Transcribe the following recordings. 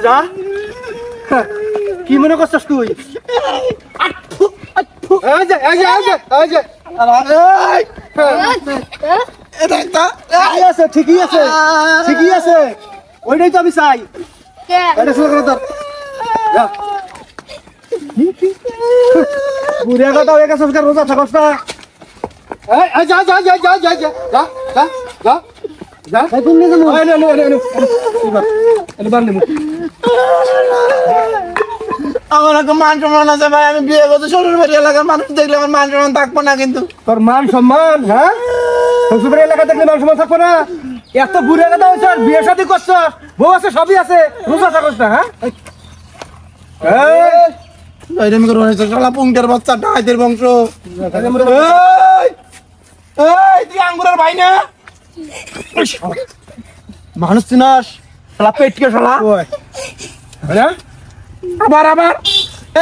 যা কি মনে করছিস তুই ঠিকই আছে ওইটাই তো আমি চাই বুড়িয়া কথা ওই কাছে রোজা থাকস না আমার একটা মান সম্মান আছে ভাই, আমি বিয়ে করতে শ্বশুর বাড়ি এলাকার মানুষ দেখলে আমার মান সম্মান থাকবো না। কিন্তু তোর মান সম্মান, হ্যাঁ শ্বশুর বাড়ি এলাকা দেখলে মান সম্মান থাকবো না? এত বুড়ে কথা হয়েছে, বিয়ে শাদী করছ, বউ আছে, সবই আছে, রোজা থাকস না? হ্যাঁ পুংটার বাচ্চা ডাইতের বংশ। তুই আঙ্গুরের ভাই না? মানুষ চিনাস? শালা পেটকে শালা। আবার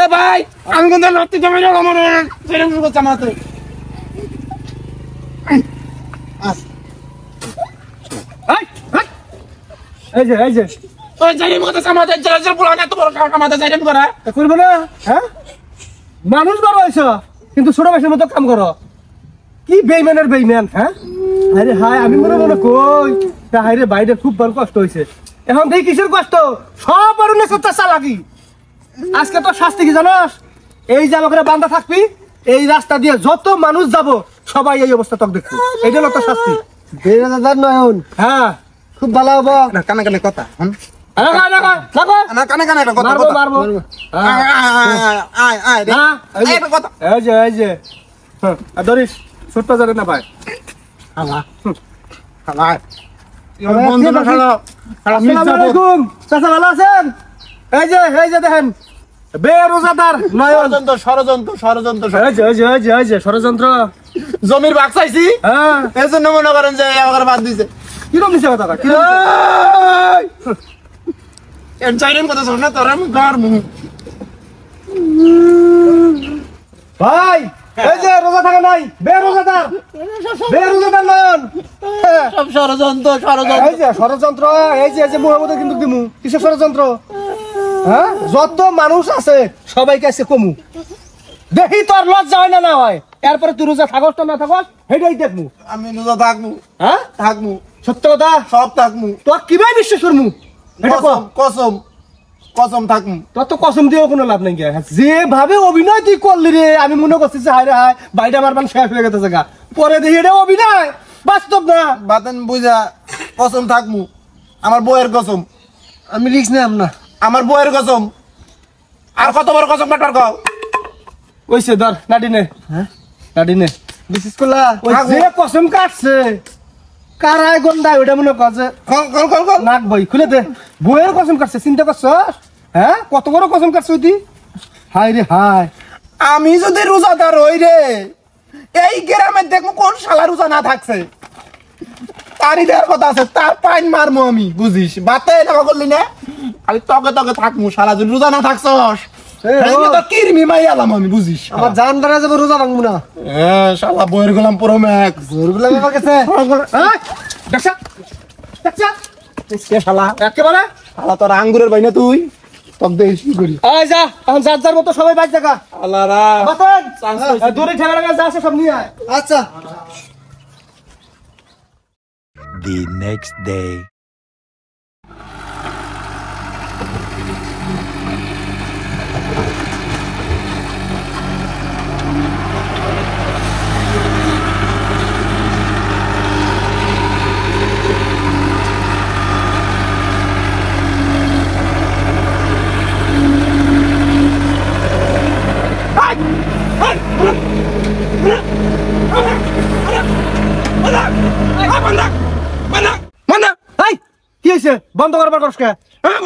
এ ভাই আঙ্গুর রাত্রি জমে যাও আমার সেরকম করছে আমার তো। এই যে ওই জাইরেম কথা সমাজের জলজল পুরান এত বড় কামাতে জাইরেম করা করবো না? হ্যাঁ মানুষ বড় হয়েছ কিন্তু ছোট বয়সের মতো কাম করো, কি বেইমানের বেইমান। হ্যাঁ আরে হায় আমি মনে কই হায় রে বাইরে খুব বড় কষ্ট হয়েছে। এখন দেখি কিসের কষ্ট, সব বড় নেশা চালাকি। আজকে তো শাস্তি কি জানোস? এই যে আমাকে বান্ধা থাকবি, এই রাস্তা দিয়ে যত মানুষ যাব সবাই এই অবস্থা তক দেখবি, এইটা হলো তোর শাস্তি। নয়ন হ্যাঁ খুব ভালো হবো না। কানে কানে কথা কানে কানে একটা কথা মারবো এই যে ধরিস ছোট্ট জানে না ভাই। চাচা ভালো আছেন? এই যে দেখেন বেরোজাদার ষড়যন্ত্র জমির ভাগ চাইছি, এই জন্য মনে করেন যে আমার বাদ দিছে। কিরকম নিচে কথা কথা শোন না তোর ভাই। এই যে রোজা থাকা নাই, বেরোজাদার নয়ন সব ষড়যন্ত্র। এই যে ষড়যন্ত্র, এই যে মুহাম্মদের কিন্তু দিমু কিসের ষড়যন্ত্র? হ্যাঁ যত মানুষ আছে সবাইকে আছে কমু, দেখি তোর লজ্জা হয় না হয়। এরপরে তুই রোজা থাকস না থাকস সেটাই দেখমু। আমি রোজা থাকবো, হ্যাঁ থাকবো, সত্য কথা সব থাকবো। তোর কিভাবে বিশ্বাস করমু? কসম থাকবো। তোর তো কসম দিয়েও কোনো লাভ নাই। যেভাবে অভিনয় তুই করলি রে, আমি মনে করছি হায় রে হায় বাইরে আমার মান শেষ হয়ে গেছে গা, পরে দেখি এটা অভিনয়, বাস্তব না। বাতেন বুঝা কসম থাকবো, আমার বউয়ের কসম। আমি রিক্স নিলাম না, আমার বউয়ের কসম। আর কত বড় কসম কাটার গাও ওইসে ধর নাডিনে। হ্যাঁ নাডিনে বিশেষ করলা যে কসম কাটছে কারায় গন্ধায় ওইটা মনে করছে নাক বই খুলে দে। বইয়ের কসম কাটছে, চিন্তা করছ? হ্যাঁ কত বড় কসম কাটছে ওই। হায় রে হায়, আমি যদি রোজাদার হই রে, এই গ্রামে দেখবো কোন শালা রোজা না থাকছে, তারই দেওয়ার কথা আছে, তার পাইন মারমো আমি, বুঝিস? বাতে দেখা করলি না, খালি তকে থাকবো। শালা যদি রোজা না থাকছস কিরমি মাই আলাম আমি, বুঝিস? আমার জান ধরা যাবে, রোজা ভাঙবো না। শালা বইয়ের গোলাম পুরো ম্যাক শালা একেবারে শালা তোর আঙ্গুরের ভাই না তুই, তক দেখ কি করি। যা এখন যার মতো সবাই বাইক জায়গা আল্লাহরা দূরে ঠেলা লাগা যা আছে সব নিয়ে আয়। আচ্ছা The next day. কি হয়েছে? বন্ধ করবার কষ্ট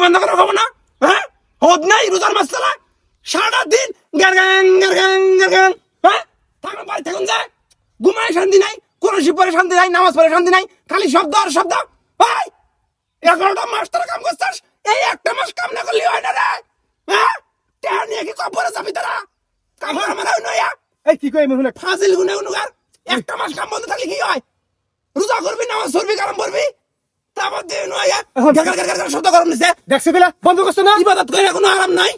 বন্ধ করা খাবো না? হ্যাঁ হদ নাই রোজার মাস চালা সারা দিন থাকুন যায়, ঘুমায় শান্তি নাই, কোন পরে শান্তি নাই, নামাজ পড়ে শান্তি নাই, খালি শব্দ আর শব্দ। ভাই 11টা মাস তারা কাম করছিস, এই একটা মাস কাম না করলে হয় না রে। হ্যাঁ টেয়া নিয়ে কি কবরে যাবি তারা? কাম করা মানে নয়া এই কি কই মনে ফাজিল গুনে গুনুগার। একটা মাস কাম বন্ধ থাকলে কি হয়? রোজা করবি, নামাজ পড়বি, কারণ পড়বি, তারপর দিন শব্দ গরম নিছে দেখছে দিলা বন্ধ করছে না ইবাদত করে কোনো আরাম নাই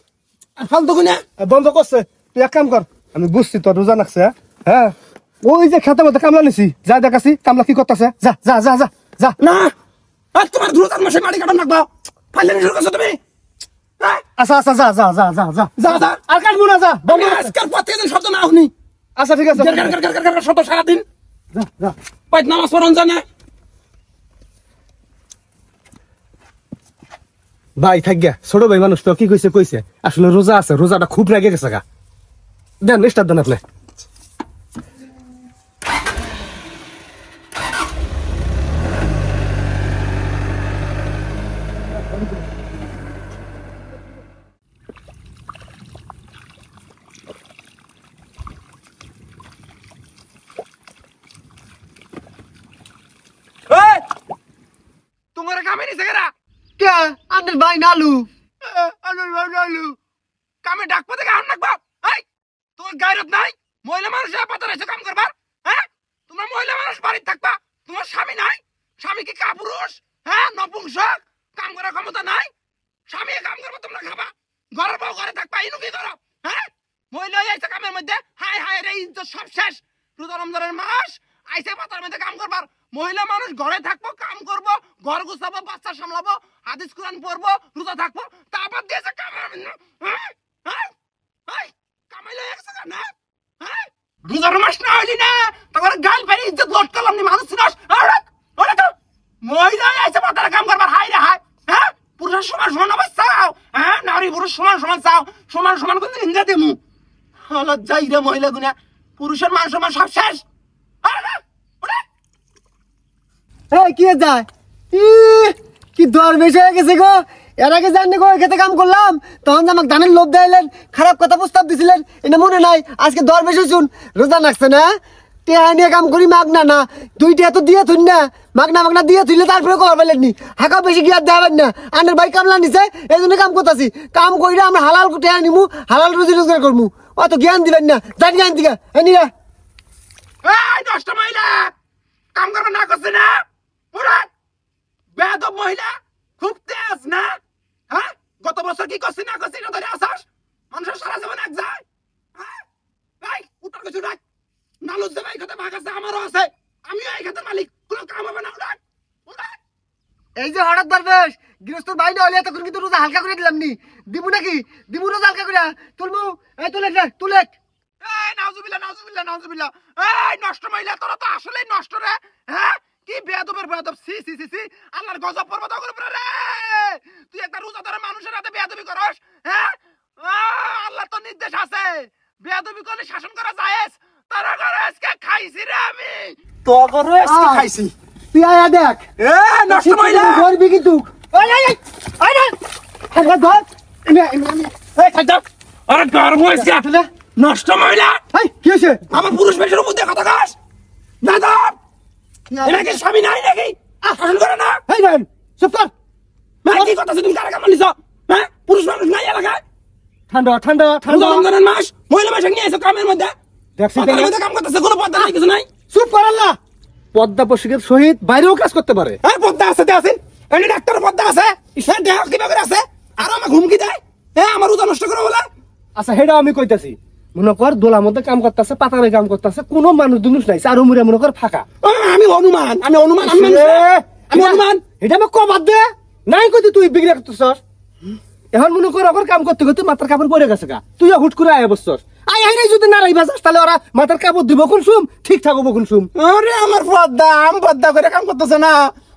ফালতু গুনা বন্ধ করছে তুই এক কাম কর আমি বুঝছি তোর রোজা লাগছে হ্যাঁ ওই যে খেতে মধ্যে কামলা নিছি যা দেখাছি কামলা কি করতেছে যা যা যা যা যা না আর তোমার দ্রুতার মাসে মাটি কাটান লাগবা ফাইলে শুরু করছো তুমি আচ্ছা আচ্ছা যা যা যা যা যা যা যা আর কাটবো না যা বন্ধ কর। আজকাল প্রত্যেকদিন শব্দ না শুনি আচ্ছা ঠিক আছে শব্দ সারাদিন যা যা পাইত নামাজ পড়ন জানে ভাই থাক গিয়া ছোট ভাই মানুষ তো কি কইছে কইছে আসলে রোজা আছে রোজাটা খুব রেগে গেছে গা দেন স্টার্ট দেন আপনি তোমার কামে নিছে কেরা কে আন্ডার ভাই নালু কামে ডাকবো থেকে আন ডাকবো এই তোমার গায়রত নাই মহিলা মানুষ পাতা রয়েছে কাম করবার হ্যাঁ তোমার মহিলা মানুষ বাড়িতে থাকবা তোমার স্বামী নাই স্বামী কি কাপুরুষ হ্যাঁ নপুংসক কাম করার ক্ষমতা নাই স্বামী কাম করবো তোমরা খাবা ঘরের বউ ঘরে থাকবা ইনু কি করো হ্যাঁ মহিলা আইছে কামের মধ্যে হায় হায় রে ইজ্জত সব শেষ রোজা রমজানের মাস আইছে পাতার মধ্যে কাম করবার মহিলা মানুষ ঘরে থাকবো কাম করবো ঘর গুছাবো বাচ্চা সামলাবো হাদিস কোরআন পড়বো রোজা থাকবো তারপর দিয়েছে কামের কামাইলে একশো না হ্যাঁ রোজার মাস না হইলি না তখন গাল ফেরি ইজ্জত লট করলাম নি মানুষ ছিলাস মহিলা আইছে পাতার কাম করবার হাই রে হাই হ্যাঁ পুরুষের সমান সমান অবস্থা চাও হ্যাঁ নারী পুরুষ সমান সমান চাও সমান সমান কিন্তু হিংসা দেমু লজ্জাই রে মহিলা গুনা পুরুষের মান সমান সব শেষ এই কি যায় কি দরবেশ হয়ে গেছে গো এর আগে জাননি গো খেতে কাম করলাম তখন যে আমাকে ধানের লোভ দিলেন খারাপ কথা প্রস্তাব দিছিলেন এটা মনে নাই আজকে দরবেশ শুন রোজা লাগছে না টেহা নিয়ে কাম করি মাগনা না দুইটা এত দিয়ে থুন না মাগনা দিয়ে থুইলে তারপরে কবার পাইলেন নি হাঁকা বেশি গিয়ে দেবেন না আনের ভাই কামলা নিছে এই জন্য কাম করতেছি কাম করিলে আমরা হালাল টেহা নিমু হালাল রুজি রোজগার করমু অত জ্ঞান দিবেন না জান জ্ঞান দিকা এনিরা এই নষ্ট মহিলা কাম করবে না করছে না পুরান বেয়াদব মহিলা খুব তেজ না হ্যাঁ গত বছর কি করছিস না করছিস না ধরে আসাস মানুষের সারা জীবন এক যায় হ্যাঁ এই উত্তর কিছু নাই নালুস দেবে এই খাতে ভাগ আছে আমারও আছে আমিও এই খাতের মালিক কোনো কাম হবে না উড়ান উড়ান এই যে হঠাৎ দরবেশ গৃহস্থর বাইরে হলে তখন কিন্তু রোজা হালকা করে দিলাম নি দিবু নাকি দিবু রোজা হালকা করে তুলবু এই তুলে তুলে এই নাউজুবিল্লাহ এই নষ্ট মহিলা তোরা তো আসলেই নষ্ট রে হ্যাঁ কি বেয়াদব সি আল্লাহর গজব পড়বে তো করে রে তুই একটা রোজাদার মানুষের হাতে বেয়াদবি করস হ্যাঁ আল্লাহ তো নির্দেশ আছে বেয়াদবি করলে শাসন করা জায়েজ তারা করে আজকে খাইছি রে আমি তো করে আজকে খাইছি তুই আয়া দেখ এ নষ্ট মহিলা করবি কিন্তু এই না হালকা ধর এই খাইতা আরে গর্ব হইছে আসলে নষ্ট মহিলা এই কি হইছে আমার পুরুষ বেশের মধ্যে কথা কাস দাদা এটা কি স্বামী নাই নাকি শাসন করে না এই নেন চুপ কর কি কথা তুমি কারা কাম নিছ হ্যাঁ পুরুষ মানুষ নাই এলাকায় ঠান্ডা রমজানের মাস মহিলা মাস নিয়ে এসো কামের মধ্যে দেখছি পাতার মধ্যে কাম করতেছে কোনো পদ্মা নাই কিছু নাই চুপ কর আল্লাহ পদ্মা পোশাকের সহিত বাইরেও কাজ করতে পারে হ্যাঁ পদ্মা আছে এনে ডাক্তারের পদ্মা আছে সে দেহ কিভাবে আছে আর আমার হুমকি দেয় হ্যাঁ আমার রোজা নষ্ট করে বলে আচ্ছা হেডা আমি কইতাছি মনে কর দোলার মধ্যে কাম করতেছে পাতারে কাম করতেছে কোনো মানুষ দুনুষ নাই চারু মুড়ে মনে কর ফাঁকা আমি অনুমান এটা আমার কমার দে নাই কইতে তুই বিগড়ে করতেছস এখন মনে কর ওর কাম করতে করতে মাথার কাপড় পরে গেছে গা তুইও হুট করে আয় বসছস আই যদি না রাইবা যাস তাহলে ওরা মাথার কাপড় দিব কোন সুম ঠিক থাকবো কোন সুম আরে আমার পদ্মা করে কাম করতেছে না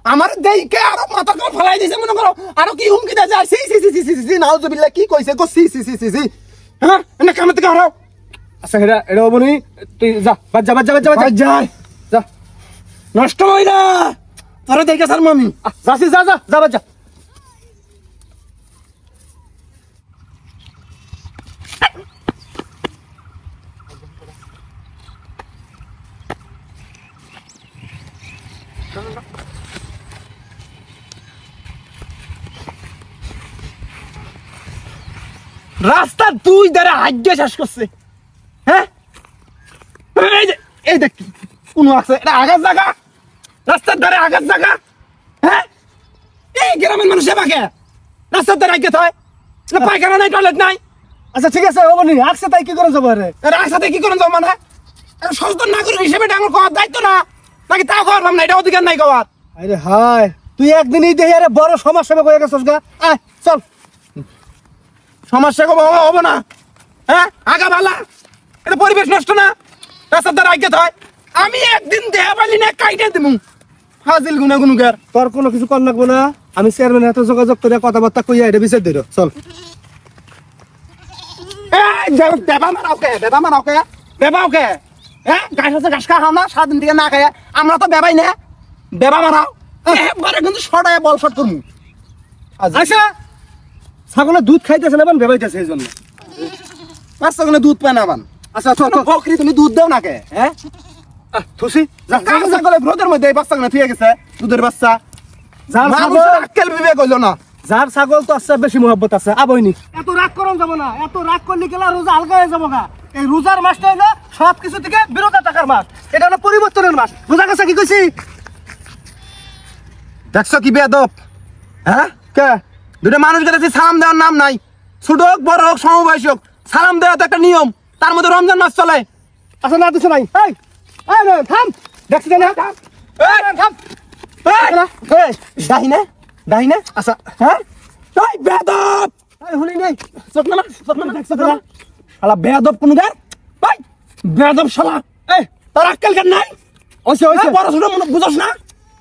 আমার দেইকে আরো মাথার কাপড় ফেলাই দিয়েছে মনে করো আরো কি হুমকি দেয় যায় সি নাউজুবিল্লাহ কি কইছে গো সি হ্যাঁ এনে কামে থেকে হারাও আচ্ছা এটা হবো নি তুই যা বাজ যা নষ্ট মহিলা তোরা দেখে স্যার মামি যাচ্ছি যা বাজ যা রাস্তা দুই দ্বারা হাজ্য শেষ করছে হ্যাঁ এই দেখ কোন আছে এটা আগার জায়গা রাস্তার ধারে আগার জায়গা হ্যাঁ এই গ্রামের মানুষ এবাকে রাস্তার ধারে রাখতে হয় না, পায়খানা নাই, টয়লেট নাই। আচ্ছা ঠিক আছে হবনি আসছে তাই কি করে যাবো রে রাস্তাতে কি করেন যাও মানে সচেতন নাগরিক হিসেবে এটা আমার করার দায়িত্ব না, নাকি তাও করার না, এটা অধিকার নাই করার। আরে হায় তুই একদিনই দেখি আরে বড় সমস্যা হয়ে গেছিস গা আয় চল সমস্যা হবে না, হ্যাঁ আগা ভালা, এটা পরিবেশ নষ্ট না, রাস্তার ধারে রাখতে হয়। আমি একদিন দেহা পাইলি না কাইটে দিমু হাজিল গুনা গুনুগার। তোর কোনো কিছু কর লাগবো না, আমি চেয়ারম্যানের হাতে যোগাযোগ করে কথাবার্তা কইয়া এটা বিচার দিল চল বেবা মারাও কে হ্যাঁ গাছ আছে ঘাস খাওয়া না সারাদিন থেকে না খায়, আমরা তো বেবাই না, বেবা মারাও একবারে কিন্তু শর্টায় বল শট করবো। আচ্ছা ছাগলের দুধ খাইতেছে না ভেবাইতেছে এই জন্য বাচ্চা কোনো দুধ পায় না বান। আচ্ছা চল বকরি তুমি দুধ দাও না কে হ্যাঁ থুসি ছাগলের ব্রতের মধ্যে এই বাচ্চা ঠিক গেছে দুধের বাচ্চা, যার ছাগল আক্কেল বিবেক হইলো না। যার ছাগল তো আছে বেশি মহব্বত আছে আবইনি এত রাগ করন যাব না, এত রাগ করলে গেলে রোজা হালকা হয়ে যাবো গা। এই রোজার মাসটা হলো সবকিছু থেকে বিরত থাকার মাস, এটা হলো পরিবর্তনের মাস। রোজা কাছে কি কইছি দেখছো কি বেয়াদব হ্যাঁ কে দুটো মানুষ গেছে সালাম দেওয়ার নাম নাই, ছোট হোক বড় হোক সমবয়সী হোক সালাম দেওয়া তো একটা নিয়ম, তার মধ্যে রমজান মাস চলে। আচ্ছা না দিছ নাই এই এই রে থাম দেখছ না থাম থাম দাহি না আচ্ছা হ্যাঁ এই বেয়াদব এই হুলি নাই সতনা দেখছ না শালা বেয়াদব কোন গার ভাই বেয়াদব শালা এই তার আক্কেল কেন নাই? ওইছে ওইছে বড় ছোট মনে বুঝছ না?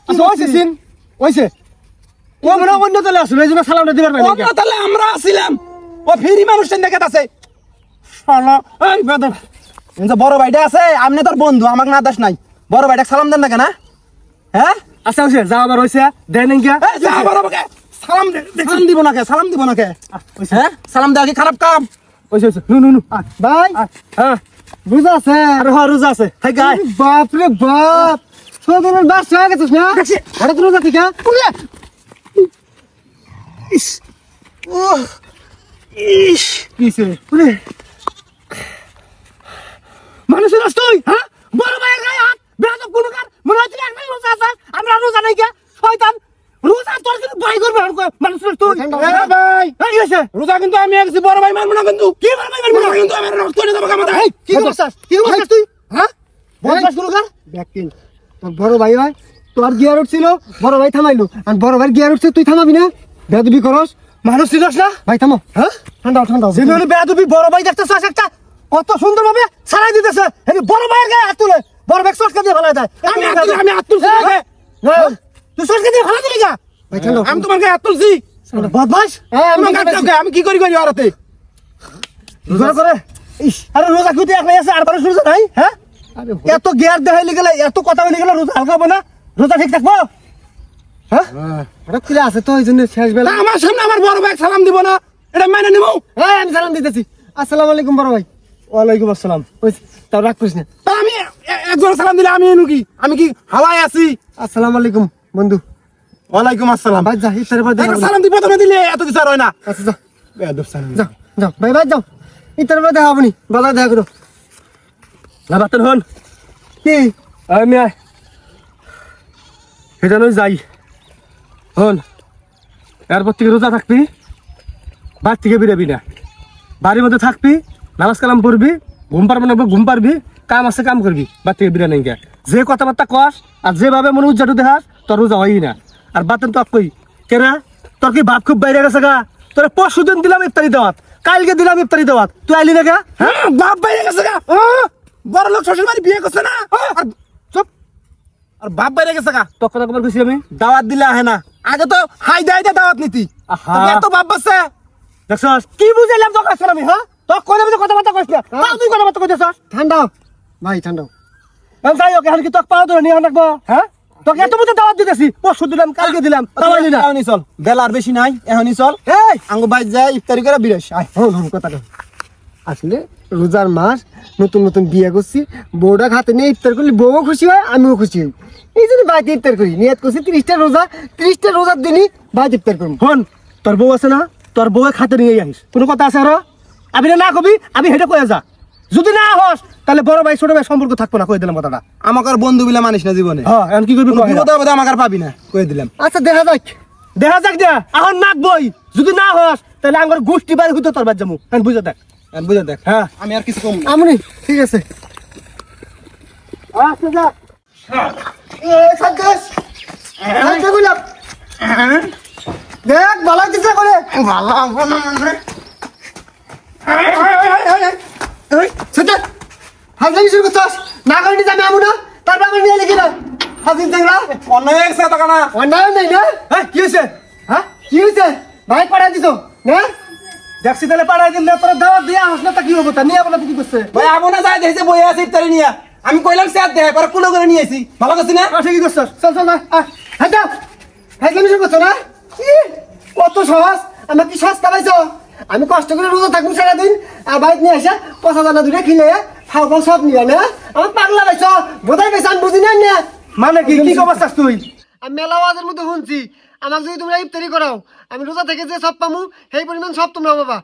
আচ্ছা ওইছে সিন ওইছে ও মনে অন্য দলে আসলে এই জন্য সালামটা দিবার পাই আমরা তাহলে আমরা আছিলাম ও ফেরি মানুষের দেখে আছে শালা এই বেয়াদব যে বড় ভাইটা আছে আপনি তোর বন্ধু আমাকে না দাস নাই, বড় ভাইটা সালাম দেন না কেন হ্যাঁ? আচ্ছা ওইছে যা আবার হইছে দেন ইনকা এই যা বড় ভাই সালাম সালাম দিব না কে সালাম দিব না কে হ্যাঁ? সালাম দেওয়া কি খারাপ কাম? ওইছে ওইছে নু নু নু ভাই হ্যাঁ রোজা আছে আরে হ্যাঁ রোজা আছে হাই গায় বাপ রে বাপ সদনের বাস হয়ে গেছিস না আরে তো রোজা ঠিক আছে ইস ও ইস কিসে ওরে মানুষের রাস্তায় হ্যাঁ বড় ভাইয়ের গায়ে হাত বেয়াদব কোন কার মনে হচ্ছে একদম রোজা আছে আমরা রোজা নাই কে শয়তান রোজা তোর কিন্তু ভাই করবে মানুষের তুই ভাই এই হইছে রোজা কিন্তু আমি একছি বড় ভাই মানবো না, কিন্তু কি বড় ভাই মানবো না, কিন্তু আমি রক্ত করে দেবো কামাতে। এই কি করছস তুই হ্যাঁ বদমাশ কোন কার ব্যাকিন তোর বড় ভাই হয় তোর গিয়ার উঠছিল বড় ভাই থামাইলো আর বড় ভাই গিয়ার উঠছে তুই থামাবি না বেয়াদবি করস মানুষ চিনস না ভাই থামো হ্যাঁ ঠান্ডা ঠান্ডা যেভাবে বেয়াদবি বড় ভাই দেখতেছস একটা কত সুন্দর ভাবে ছাড়াই দিতেছে এই বড় ভাইয়ের গায়ে হাত তুলে বড় ভাই সটকা দিয়ে ফেলাই দেয় আমি হাত তুলছি তুই সটকা দিয়ে ফেলাই দিলি গা ভাই ঠান্ডা আমি তোমার গায়ে হাত তুলছি বদমাশ আমি কি করি আরতে রোজা করে ইস আরে রোজা কুতি একলাই আছে আর বারে রোজা নাই হ্যাঁ এত গিয়ার দেখাইলে গেলে এত কথা বলে গেলে রোজা হালকা হবে না রোজা ঠিক থাকবো হ্যাঁ এটা কি আছে তো এই জন্য শেষ বেলা আমার সামনে আমার বড় ভাই সালাম দিব না, এটা মেনে নিব? এই আমি সালাম দিতেছি আসসালামু আলাইকুম বড় ভাই ওয়ালাইকুম আসসালাম ওই তাও রাগ করিস না তা আমি একজন সালাম দিলে আমি এনু কি আমি কি হাওয়ায় আছি? আসসালামু আলাইকুম বন্ধু ওয়ালাইকুম আসসালাম। ভাই যা ইফতারের পর দেখা সালাম দিব তুমি দিলে এত কিছু আর হয় না। আচ্ছা যা বেয়াদব সালাম যাও যাও ভাই ভাই যাও ইফতারের পর দেখা হবনি বাজার দেখা করো না বাতন হন কি আমি এটা নয় যাই হন এরপর থেকে রোজা থাকবি বাড়ি থেকে বেরোবি না বাড়ির মধ্যে থাকবি নামাজ কালাম পড়বি ঘুম পারবি না ঘুম পারবি কাম আছে কাম করবি বাড়ি থেকে বেরো নাই যে কথাবার্তা কস আর যেভাবে মনে উজ্জাটো দেখাস তোর রোজা হয়ই না আর বাতেন তো কই কেরা তোর কি বাপ খুব বাইরে গেছে গা তোর পরশু দিন দিলাম ইফতারি দেওয়াত কালকে দিলাম ইফতারি দেওয়াত তুই আইলি না গা হ্যাঁ বাপ বাইরে গেছে গা বড় লোক শ্বশুর বাড়ি বিয়ে করছে না আর চুপ আর বাপ বাইরে গেছে গা তোর কথা কবার কইছি আমি দাওয়াত দিলে আহে না আগে তো হাই দাই দাওয়াত নিতি এত বাপ বাসছে দেখছস কি বুঝাইলাম তোর কাছে আমি হ্যাঁ তোর কোনে বুঝে কথাবার্তা কইছ না তাও তুই কথাবার্তা কইছস ঠান্ডা ভাই ঠান্ডা আমি যাই ওকে এখন কি তোক পাও ধরে নিয়ে রাখবো হ্যাঁ তোকে এত বুঝে দাওয়াত দিতেছি পরশু দিলাম কালকে দিলাম তাওয়ালি না এখনই চল বেলা আর বেশি নাই এখনই চল এই আঙ্গু ভাই যায় ইফতারি করে বিরাস আয় হন কথা আসলে রোজার মাস নতুন নতুন বিয়ে করছি বউটা হাতে নিয়ে ইফতার করলে বউও খুশি হয় আমিও খুশি হই এই জন্য বাড়িতে ইফতার করি নিয়ত করছি 30টা রোজার দিনই বাড়িতে ইফতার করবো হন তোর বউ আছে না তোর বউ খাতে নিয়ে আহিস কোনো কথা আছে আরো আমি না কবি আমি হেঁটে কয়ে যা যদি না হস তাহলে বড় ভাই ছোট ভাই সম্পর্ক থাকবো না কয়ে দিলাম কথাটা আমাকে আর বন্ধু বিলা মানিস না জীবনে হ্যাঁ এখন কি করবি বিপদ আপদে আমাকে আর পাবি না কয়ে দিলাম আচ্ছা দেখা যাক দেখা যাক দিয়া এখন নাকবই যদি না হস তাহলে আমার গোষ্ঠী বাড়ি হইতো তোর বাদ যাবো বুঝে দেখ হ্যাঁ আমি আর কিছু কম না। আমনি ঠিক আছে আচ্ছা যা এ সাজ্জাস আচ্ছা গুলাম দেখ ভালো চিন্তা করে ভালো হবে না মানে। সাজ্জাস হাজার শুরু করছস না করিনি জানি আমু না তারপর আমি নিয়ে লিখি না হাজির দেখলা অনেক সে টাকা না অন্যায় নেই না হ্যাঁ কি হয়েছে হ্যাঁ কি হয়েছে ভাই পাঠাই দিছ না দেখছি তাহলে পাঠাই দিলে তোর দাওয়াত দিয়ে আসলে তা কি হবো তা নিয়ে আপনার কি করছে ভাই আমনা যায় দেখছে বই আছে ইফতারি নিয়া আমি কইলাম স্যার দে পরে কুলো করে নিয়ে আইছি ভালো করছিস না ঠিকই করছস চল চল না হ্যাঁ যাও হ্যাঁ তুমি শুরু করছো না কত সহজ আমার কি সহজ কামাইছো আমি কষ্ট করে রোজা থাকুন সারাদিন আর বাইক নিয়ে আসা পচা দানা দুটো কিনে খাও খাও সব নিয়ে না আমার পাগলা পাইছ বোধাই পাইছ আমি বুঝি না না মানে কি কি অবস্থা তুই আমি মেলা আওয়াজের মধ্যে শুনছি আমাকে যদি তোমরা ইফতারি করাও আমি রোজা থেকে যে সব পামু সেই পরিমাণ সব তোমরা বাবা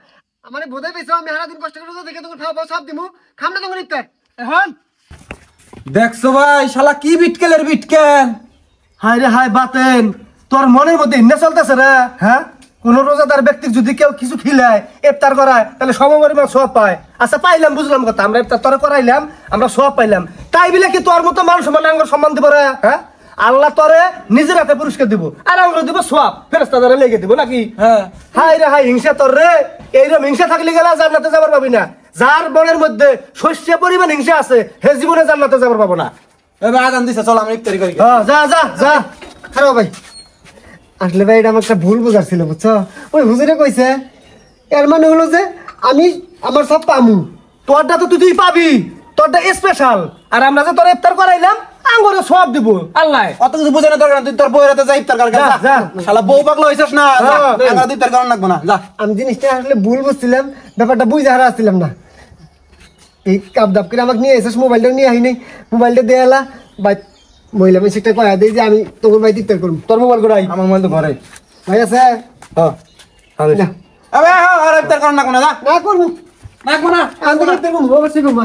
আমার বোধাই পাইছ আমি সারাদিন কষ্ট করে রোজা থেকে তোমার খাওয়া সব দিমু খাম না তোমার ইফতার এখন দেখছো ভাই শালা কি বিটকেলের বিটকেল হায় রে হায় বাতেন তোর মনের মধ্যে হিন্না চলতেছে রে হ্যাঁ কোন রোজাদার ব্যক্তি যদি কেউ কিছু খিলায় ইফতার করায় তাহলে সমপরিমাণ সব পায় আচ্ছা পাইলাম বুঝলাম কথা আমরা ইফতার তোরা করাইলাম আমরা সব পাইলাম তাই বলে কি তোর মতো মানুষ সম্মান আঙ্গুর সম্মান দিব রে হ্যাঁ আল্লাহ তোরে নিজের হাতে পুরস্কার দিব আর আঙ্গুর দিব সব ফেরেশতা দ্বারা লেগে দিব নাকি হ্যাঁ হায় রে হায় হিংসা তোর রে এইরকম হিংসা থাকলে গেলে জান্নাতে যাবার পাবি না যার মনের মধ্যে শস্য পরিমাণ হিংসা আছে হে জীবনে জান্নাতে যাবার পাবো না এবার আজান দিছে চল আমরা ইফতারি করি যা যা যা খারাপ ভাই আসলে ভাই এটা আমার একটা ভুল বোঝার ছিল বুঝছো ওই হুজুরে কইছে এর মানে হলো যে আমি আমার সব পামু তোরটা তো তুই পাবি তোরটা স্পেশাল আর আমরা যে তোর ইফতার করাইলাম আঙ্গুরে সব দিব আল্লাহ অত কিছু বুঝে না দরকার তুই তোর বউয়ের হাতে যা ইফতার কর যা, যা। শালা বউ পাগলা হইছস না যা, হ্যাঁ, আমরা ইফতার করার লাগবে না যা আমি জিনিসটা আসলে ভুল বুঝছিলাম ব্যাপারটা বুঝে হারা আসছিলাম না এই কাপ দাপ করে আমাকে নিয়ে এসেছ মোবাইলটা নিয়ে আহি নাই মোবাইলটা দিয়ে এলা ভাই মহিলা মেয়ে সেটা কয়া দিই যে আমি তোমার ভাই ইফতার করবো তোর মোবাইল করে আমার মোবাইল তো ঘরে ভাই আছে হ্যাঁ না আবে হ্যাঁ আর ইফতার করার লাগবে না যা না করবো লাগবে না আমি ইফতার করবো অবশ্যই করবো